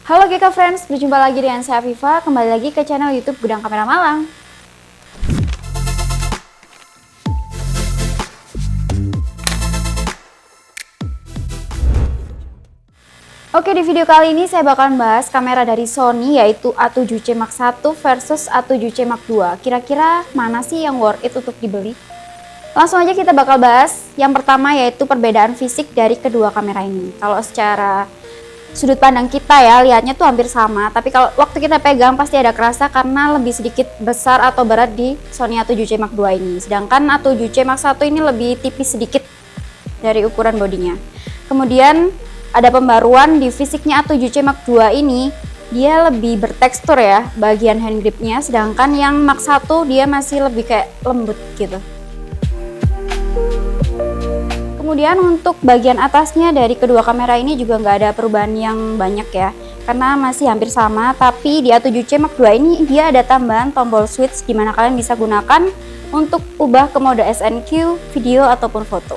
Halo GK Friends, berjumpa lagi dengan saya Afifa, kembali lagi ke channel YouTube Gudang Kamera Malang. Oke, di video kali ini saya bakalan bahas kamera dari Sony yaitu A7C Mark I versus A7C Mark II. Kira-kira mana sih yang worth it untuk dibeli? Langsung aja kita bakal bahas. Yang pertama yaitu perbedaan fisik dari kedua kamera ini. Kalau secara sudut pandang kita ya, lihatnya tuh hampir sama. Tapi kalau waktu kita pegang pasti ada kerasa karena lebih sedikit besar atau berat di Sony A7C Mark II ini. Sedangkan A7C Mark I ini lebih tipis sedikit dari ukuran bodinya. Kemudian ada pembaruan di fisiknya A7C Mark II ini. Dia lebih bertekstur ya bagian hand gripnya. Sedangkan yang Mark I dia masih lebih kayak lembut gitu. Kemudian untuk bagian atasnya dari kedua kamera ini juga nggak ada perubahan yang banyak ya, karena masih hampir sama. Tapi di A7C Mark II ini dia ada tambahan tombol switch di mana kalian bisa gunakan untuk ubah ke mode SNQ, video ataupun foto.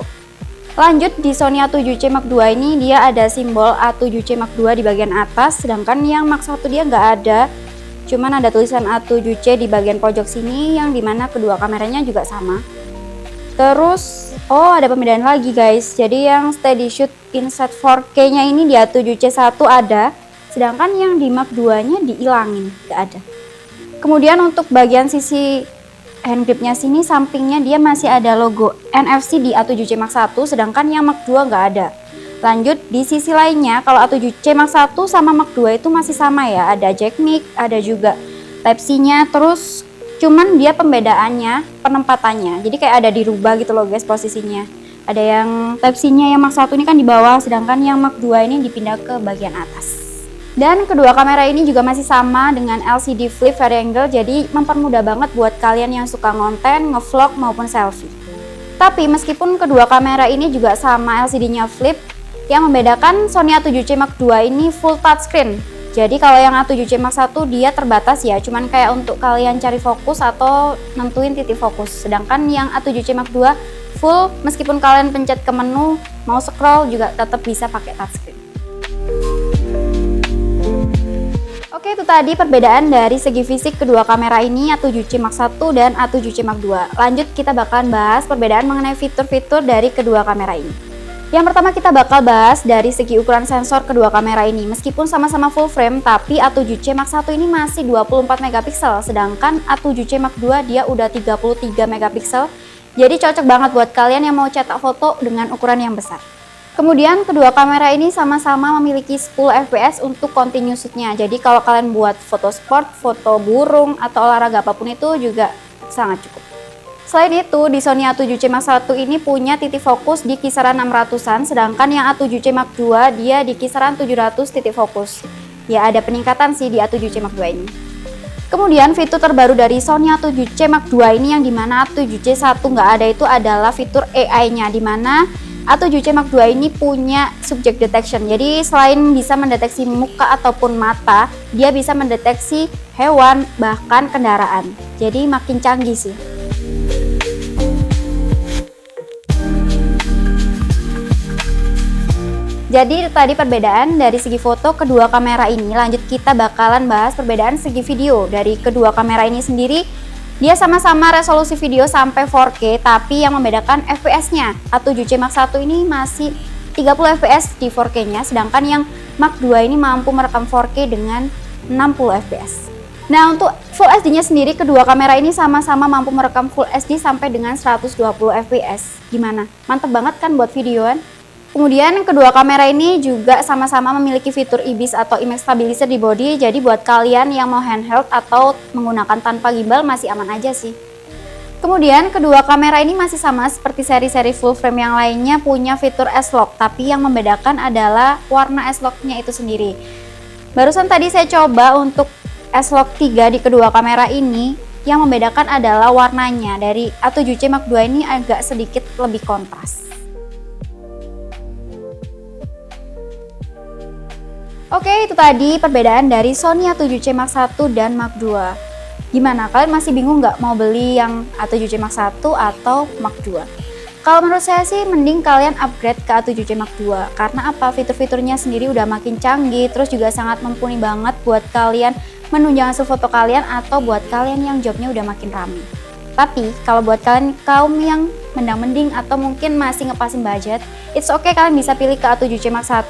Lanjut di Sony A7C Mark II ini dia ada simbol A7C Mark II di bagian atas, sedangkan yang Mark I dia nggak ada. Cuman ada tulisan A7C di bagian pojok sini yang dimana kedua kameranya juga sama. Terus, ada pembedaan lagi guys. Jadi yang steady shoot inset 4K nya ini di A7C1 ada, sedangkan yang di Mark II-nya dihilangin, nggak ada. Kemudian untuk bagian sisi hand gripnya sini, sampingnya dia masih ada logo NFC di A7C Mark I, sedangkan yang Mark II nggak ada. Lanjut di sisi lainnya, kalau A7C Mark I sama Mark II itu masih sama ya, ada jack mic, ada juga Type-C-nya, terus cuman dia pembedaannya penempatannya, jadi kayak ada dirubah gitu loh guys posisinya. Ada yang Type-C-nya yang Mark I ini kan di bawah, sedangkan yang Mark II ini dipindah ke bagian atas. Dan kedua kamera ini juga masih sama dengan LCD flip variangle, jadi mempermudah banget buat kalian yang suka ngonten, ngevlog maupun selfie. Tapi meskipun kedua kamera ini juga sama LCD-nya flip, yang membedakan Sony A7C Mark II ini full touchscreen. Jadi kalau yang A7C Mark I dia terbatas ya, cuman kayak untuk kalian cari fokus atau nentuin titik fokus. Sedangkan yang A7C Mark II full, meskipun kalian pencet ke menu, mau scroll juga tetap bisa pakai touchscreen. Oke, itu tadi perbedaan dari segi fisik kedua kamera ini, A7C Mark I dan A7C Mark II. Lanjut kita bakalan bahas perbedaan mengenai fitur-fitur dari kedua kamera ini. Yang pertama kita bakal bahas dari segi ukuran sensor kedua kamera ini. Meskipun sama-sama full frame, tapi A7C Mark I ini masih 24 megapiksel, sedangkan A7C Mark II dia udah 33 megapiksel. Jadi cocok banget buat kalian yang mau cetak foto dengan ukuran yang besar. Kemudian kedua kamera ini sama-sama memiliki 10 fps untuk continuous shoot-nya. Jadi kalau kalian buat foto sport, foto burung, atau olahraga apapun itu juga sangat cukup. Selain itu, di Sony A7C Mark I ini punya titik fokus di kisaran 600-an, sedangkan yang A7C Mark II dia di kisaran 700 titik fokus. Ya ada peningkatan sih di A7C Mark II ini. Kemudian fitur terbaru dari Sony A7C Mark II ini yang dimana A7C1 nggak ada itu adalah fitur AI-nya, dimana A7C Mark II ini punya subject detection. Jadi selain bisa mendeteksi muka ataupun mata, dia bisa mendeteksi hewan bahkan kendaraan. Jadi makin canggih sih. Jadi tadi perbedaan dari segi foto kedua kamera ini. Lanjut kita bakalan bahas perbedaan segi video dari kedua kamera ini sendiri. Dia sama-sama resolusi video sampai 4K, tapi yang membedakan FPS-nya. A7C Mark I ini masih 30 fps di 4K-nya, sedangkan yang Mark II ini mampu merekam 4K dengan 60 fps. Nah, untuk Full HD-nya sendiri kedua kamera ini sama-sama mampu merekam Full HD sampai dengan 120 fps. Gimana? Mantep banget kan buat videoan? Kemudian kedua kamera ini juga sama-sama memiliki fitur IBIS atau image stabilizer di body, jadi buat kalian yang mau handheld atau menggunakan tanpa gimbal masih aman aja sih. Kemudian kedua kamera ini masih sama seperti seri-seri full frame yang lainnya, punya fitur S-Lock, tapi yang membedakan adalah warna S-Lock-nya itu sendiri. Barusan tadi saya coba untuk S-Lock 3 di kedua kamera ini, yang membedakan adalah warnanya. Dari A7C Mark II ini agak sedikit lebih kontras. Oke, itu tadi perbedaan dari Sony A7C Mark I dan Mark II. Gimana? Kalian masih bingung nggak mau beli yang A7C Mark I atau Mark II? Kalau menurut saya sih mending kalian upgrade ke A7C Mark II. Karena apa? Fitur-fiturnya sendiri udah makin canggih, terus juga sangat mumpuni banget buat kalian menunjang hasil foto kalian atau buat kalian yang jobnya udah makin rame. Tapi kalau buat kalian kaum yang mendang-mending atau mungkin masih ngepasin budget, it's okay, kalian bisa pilih ke A7C Mark I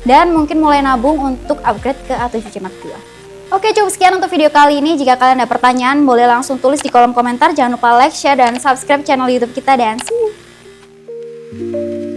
dan mungkin mulai nabung untuk upgrade ke A7C Mark II. Oke, cukup sekian untuk video kali ini. Jika kalian ada pertanyaan, boleh langsung tulis di kolom komentar. Jangan lupa like, share, dan subscribe channel YouTube kita, dan see you!